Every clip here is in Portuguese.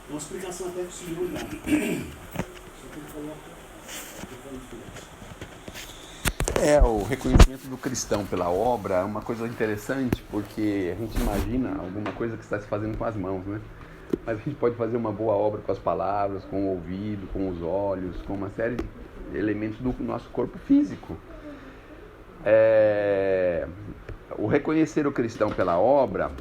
É uma explicação até que o senhor dá. Só que ele coloca. O reconhecimento do cristão pela obra é uma coisa interessante, porque a gente imagina alguma coisa que está se fazendo com as mãos, né? Mas a gente pode fazer uma boa obra com as palavras, com o ouvido, com os olhos, com uma série de elementos do nosso corpo físico. O reconhecer o cristão pela obra,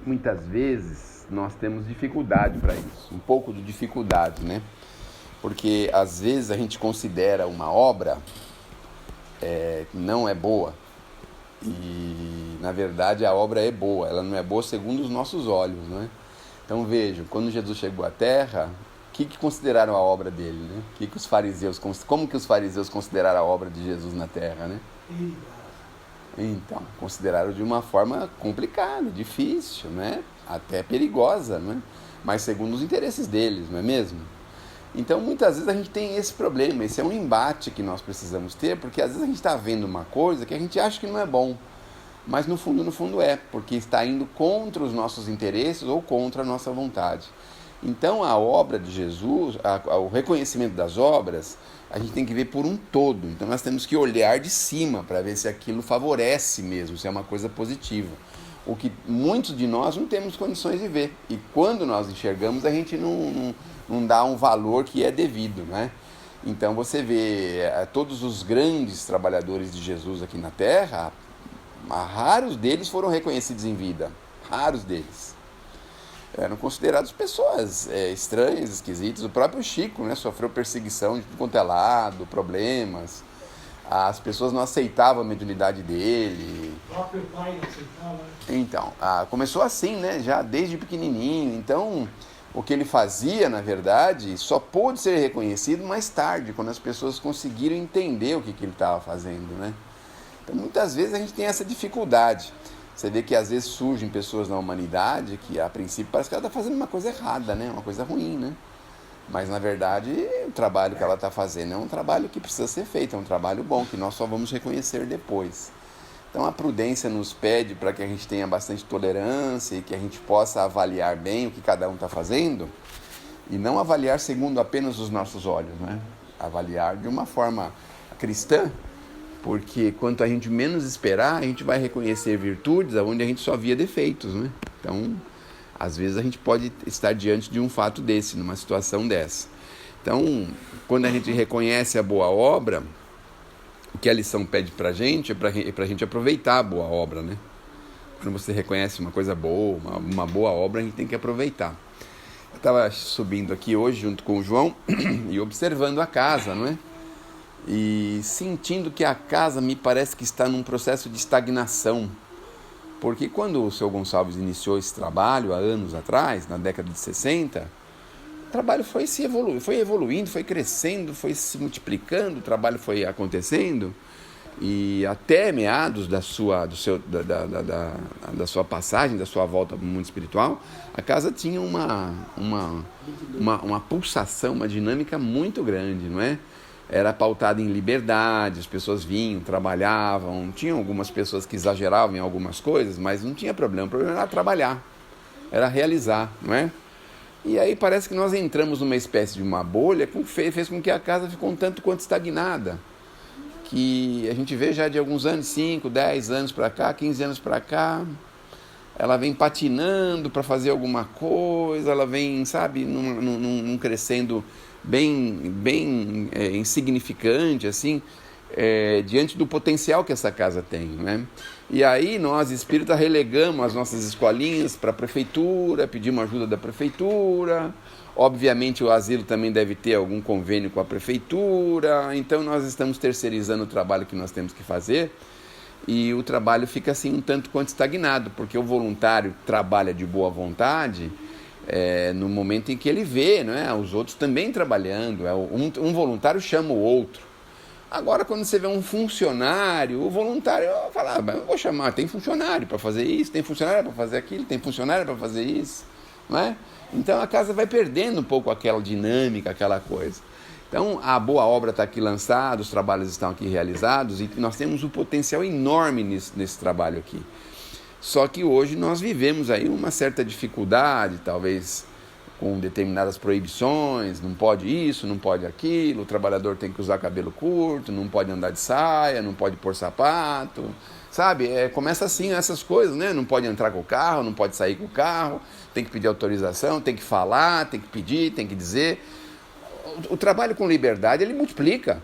muitas vezes nós temos dificuldade para isso, um pouco de dificuldade, né? Porque às vezes a gente considera uma obra que não é boa, e na verdade a obra é boa, ela não é boa segundo os nossos olhos, né? Então vejam, quando Jesus chegou à Terra, o que consideraram a obra dele, né? Como que os fariseus consideraram a obra de Jesus na Terra, né? Então, consideraram de uma forma complicada, difícil, né? Até perigosa, né? Mas segundo os interesses deles, não é mesmo? Então, muitas vezes a gente tem esse problema, esse é um embate que nós precisamos ter, porque às vezes a gente está vendo uma coisa que a gente acha que não é bom, mas no fundo é, porque está indo contra os nossos interesses ou contra a nossa vontade. Então, a obra de Jesus, o reconhecimento das obras, a gente tem que ver por um todo. Então, nós temos que olhar de cima para ver se aquilo favorece mesmo, se é uma coisa positiva. O que muitos de nós não temos condições de ver. E quando nós enxergamos, a gente não dá um valor que é devido, né? Então você vê todos os grandes trabalhadores de Jesus aqui na Terra, raros deles foram reconhecidos em vida. Raros deles. Eram considerados pessoas estranhas, esquisitas. O próprio Chico, né, sofreu perseguição de tudo quanto é lado, problemas. As pessoas não aceitavam a mediunidade dele. O próprio pai não aceitava. Então, começou assim, né? Já desde pequenininho. Então, o que ele fazia, na verdade, só pôde ser reconhecido mais tarde, quando as pessoas conseguiram entender o que ele estava fazendo, né? Então, muitas vezes a gente tem essa dificuldade. Você vê que às vezes surgem pessoas na humanidade que, a princípio, parece que ela está fazendo uma coisa errada, né? Uma coisa ruim, né? Mas, na verdade, o trabalho que ela está fazendo é um trabalho que precisa ser feito, é um trabalho bom, que nós só vamos reconhecer depois. Então, a prudência nos pede para que a gente tenha bastante tolerância e que a gente possa avaliar bem o que cada um está fazendo e não avaliar segundo apenas os nossos olhos, né? Avaliar de uma forma cristã, porque quanto a gente menos esperar, a gente vai reconhecer virtudes onde a gente só via defeitos, né? Então, às vezes a gente pode estar diante de um fato desse, numa situação dessa. Então, quando a gente reconhece a boa obra, o que a lição pede pra gente é pra gente aproveitar a boa obra, né? Quando você reconhece uma coisa boa, uma boa obra, a gente tem que aproveitar. Eu estava subindo aqui hoje junto com o João e observando a casa, não é? E sentindo que a casa me parece que está num processo de estagnação. Porque quando o seu Gonçalves iniciou esse trabalho há anos atrás, na década de 60, o trabalho foi evoluindo, foi crescendo, foi se multiplicando, o trabalho foi acontecendo, e até meados da sua passagem, da sua volta para o mundo espiritual, a casa tinha uma pulsação, uma dinâmica muito grande, não é? Era pautada em liberdade, as pessoas vinham, trabalhavam, tinham algumas pessoas que exageravam em algumas coisas, mas não tinha problema, o problema era trabalhar, era realizar, não é? E aí parece que nós entramos numa espécie de uma bolha que fez com que a casa ficou um tanto quanto estagnada, que a gente vê já de alguns anos, 5, 10 anos para cá, 15 anos para cá, ela vem patinando para fazer alguma coisa, ela vem, sabe, num crescendo bem insignificante, assim, diante do potencial que essa casa tem, né? E aí nós, espíritas, relegamos as nossas escolinhas para a prefeitura, pedimos ajuda da prefeitura, obviamente o asilo também deve ter algum convênio com a prefeitura, então nós estamos terceirizando o trabalho que nós temos que fazer, e o trabalho fica assim um tanto quanto estagnado, porque o voluntário trabalha de boa vontade, no momento em que ele vê, não é? Os outros também trabalhando, um voluntário chama o outro. Agora, quando você vê um funcionário, o voluntário fala, eu vou chamar, tem funcionário para fazer isso, tem funcionário para fazer aquilo, tem funcionário para fazer isso, não é? Então a casa vai perdendo um pouco aquela dinâmica, aquela coisa. Então a boa obra está aqui lançada, os trabalhos estão aqui realizados e nós temos um potencial enorme nesse trabalho aqui. Só que hoje nós vivemos aí uma certa dificuldade, talvez com determinadas proibições, não pode isso, não pode aquilo, o trabalhador tem que usar cabelo curto, não pode andar de saia, não pode pôr sapato, sabe? Começa assim essas coisas, né? Não pode entrar com o carro, não pode sair com o carro, tem que pedir autorização, tem que falar, tem que pedir, tem que dizer. O trabalho com liberdade, ele multiplica.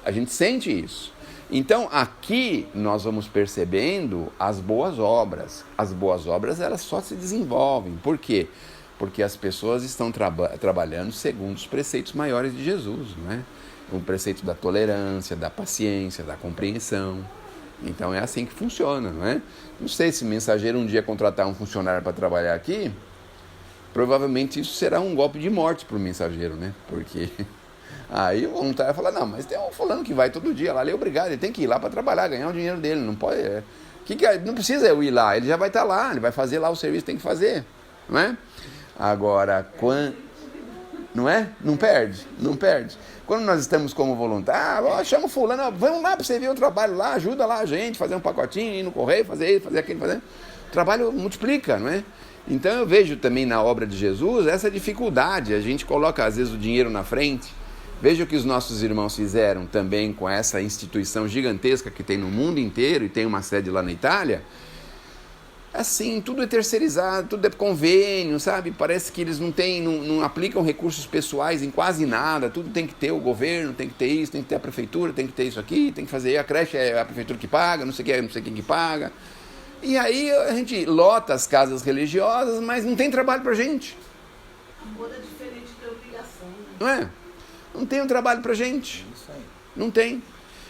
A gente sente isso. Então, aqui nós vamos percebendo as boas obras. As boas obras, elas só se desenvolvem. Por quê? Porque as pessoas estão trabalhando segundo os preceitos maiores de Jesus, não é? O preceito da tolerância, da paciência, da compreensão. Então, é assim que funciona, não é? Não sei se o mensageiro um dia contratar um funcionário para trabalhar aqui, provavelmente isso será um golpe de morte para o mensageiro, né? Porque aí o voluntário vai falar, não, mas tem um fulano que vai todo dia lá, ele é obrigado, ele tem que ir lá para trabalhar, ganhar o dinheiro dele, não pode... não precisa eu ir lá, ele já vai estar lá, ele vai fazer lá o serviço que tem que fazer, não é? Agora, não é? Não perde. Quando nós estamos como voluntário, chama o fulano, vamos lá para você ver o trabalho lá, ajuda lá a gente, fazer um pacotinho, ir no correio, fazer isso, fazer aquilo, fazer... O trabalho multiplica, não é? Então eu vejo também na obra de Jesus essa dificuldade, a gente coloca às vezes o dinheiro na frente. Veja o que os nossos irmãos fizeram também com essa instituição gigantesca que tem no mundo inteiro e tem uma sede lá na Itália. Assim, tudo é terceirizado, tudo é convênio, sabe? Parece que eles não aplicam recursos pessoais em quase nada, tudo tem que ter o governo, tem que ter isso, tem que ter a prefeitura, tem que ter isso aqui, tem que fazer a creche, é a prefeitura que paga, não sei quem que paga. E aí a gente lota as casas religiosas, mas não tem trabalho pra gente. Amor é diferente da obrigação, né? Não é? Não tem um trabalho pra gente. Não tem.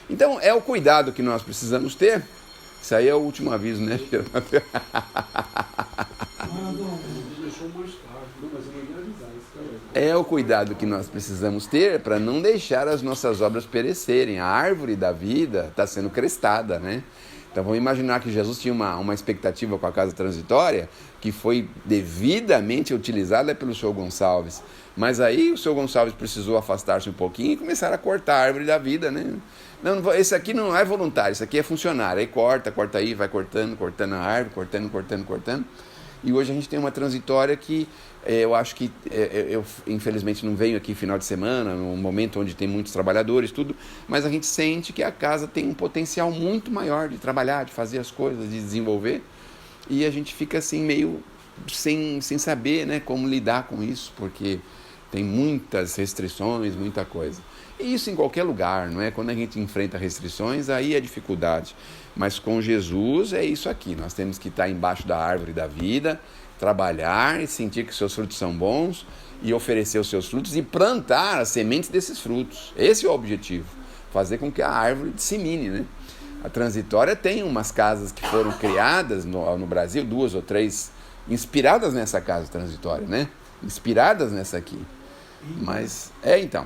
Então é o cuidado que nós precisamos ter. Isso aí é o último aviso, né? Deixou mais tarde. Não, mas eu não ia avisar isso. É o cuidado que nós precisamos ter para não deixar as nossas obras perecerem. A árvore da vida está sendo crestada, né? Então vamos imaginar que Jesus tinha uma expectativa com a casa transitória que foi devidamente utilizada pelo senhor Gonçalves. Mas aí o senhor Gonçalves precisou afastar-se um pouquinho e começar a cortar a árvore da vida, né? Não, esse aqui não é voluntário, isso aqui é funcionário. Aí corta aí, vai cortando a árvore, cortando. E hoje a gente tem uma transitória que eu acho que, eu infelizmente não venho aqui final de semana, num momento onde tem muitos trabalhadores, tudo, mas a gente sente que a casa tem um potencial muito maior de trabalhar, de fazer as coisas, de desenvolver, e a gente fica assim meio sem saber, né, como lidar com isso, porque tem muitas restrições, muita coisa. E isso em qualquer lugar, não é? Quando a gente enfrenta restrições, aí é dificuldade. Mas com Jesus é isso aqui, nós temos que estar embaixo da árvore da vida, trabalhar e sentir que seus frutos são bons e oferecer os seus frutos e plantar as sementes desses frutos. Esse é o objetivo, fazer com que a árvore dissemine, né? A transitória tem umas casas que foram criadas no Brasil, 2 ou 3, inspiradas nessa casa transitória, né? Inspiradas nessa aqui. Mas, então...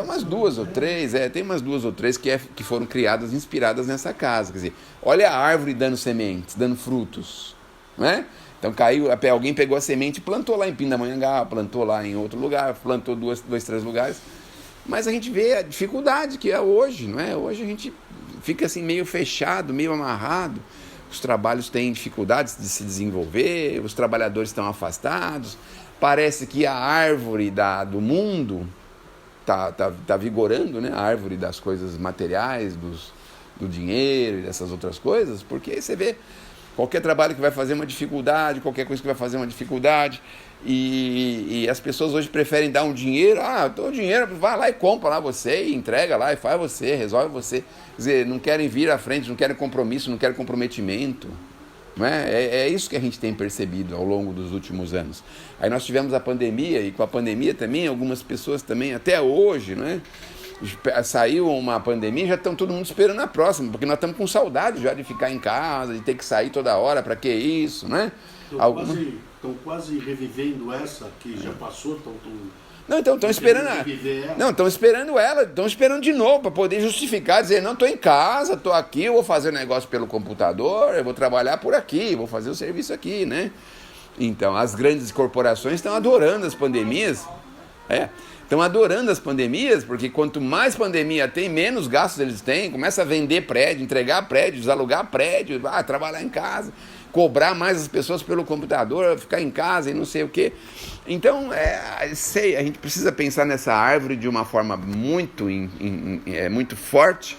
umas 2 ou 3, tem umas 2 ou 3 que foram criadas, inspiradas nessa casa. Quer dizer, olha a árvore dando sementes, dando frutos, não é? Então alguém pegou a semente e plantou lá em Pindamonhangaba, plantou lá em outro lugar, plantou 2, 3 lugares. Mas a gente vê a dificuldade que é hoje, não é? Hoje a gente fica assim meio fechado, meio amarrado. Os trabalhos têm dificuldades de se desenvolver, os trabalhadores estão afastados. Parece que a árvore do mundo tá vigorando, né? A árvore das coisas materiais, do dinheiro e dessas outras coisas, porque você vê qualquer trabalho que vai fazer uma dificuldade, qualquer coisa que vai fazer uma dificuldade, e as pessoas hoje preferem dar um dinheiro, o dinheiro, vai lá e compra lá você, e entrega lá, e faz você, resolve você. Quer dizer, não querem vir à frente, não querem compromisso, não querem comprometimento. Não é isso que a gente tem percebido ao longo dos últimos anos. Aí nós tivemos a pandemia, e com a pandemia também, algumas pessoas também, até hoje, não é? Saiu uma pandemia, já estão todo mundo esperando a próxima, porque nós estamos com saudade já de ficar em casa, de ter que sair toda hora, para que isso, né? Estão quase revivendo essa que já passou, estão esperando ela. Estão esperando de novo para poder justificar, dizer, não, estou em casa, estou aqui, eu vou fazer o negócio pelo computador, eu vou trabalhar por aqui, vou fazer o serviço aqui, né? Então, as grandes corporações estão adorando as pandemias, estão adorando as pandemias, porque quanto mais pandemia tem, menos gastos eles têm, começa a vender prédio, entregar prédios, alugar prédio, trabalhar em casa. cobrar mais as pessoas pelo computador, ficar em casa e não sei o quê. Então, a gente precisa pensar nessa árvore de uma forma muito forte,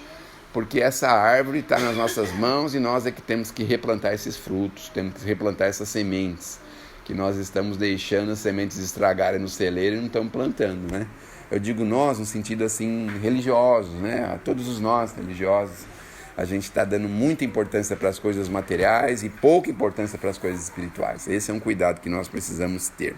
porque essa árvore está nas nossas mãos e nós é que temos que replantar esses frutos, temos que replantar essas sementes, que nós estamos deixando as sementes estragarem no celeiro e não estamos plantando, né? Eu digo nós no sentido assim religioso, né? A todos os nós religiosos, a gente está dando muita importância para as coisas materiais e pouca importância para as coisas espirituais. Esse é um cuidado que nós precisamos ter.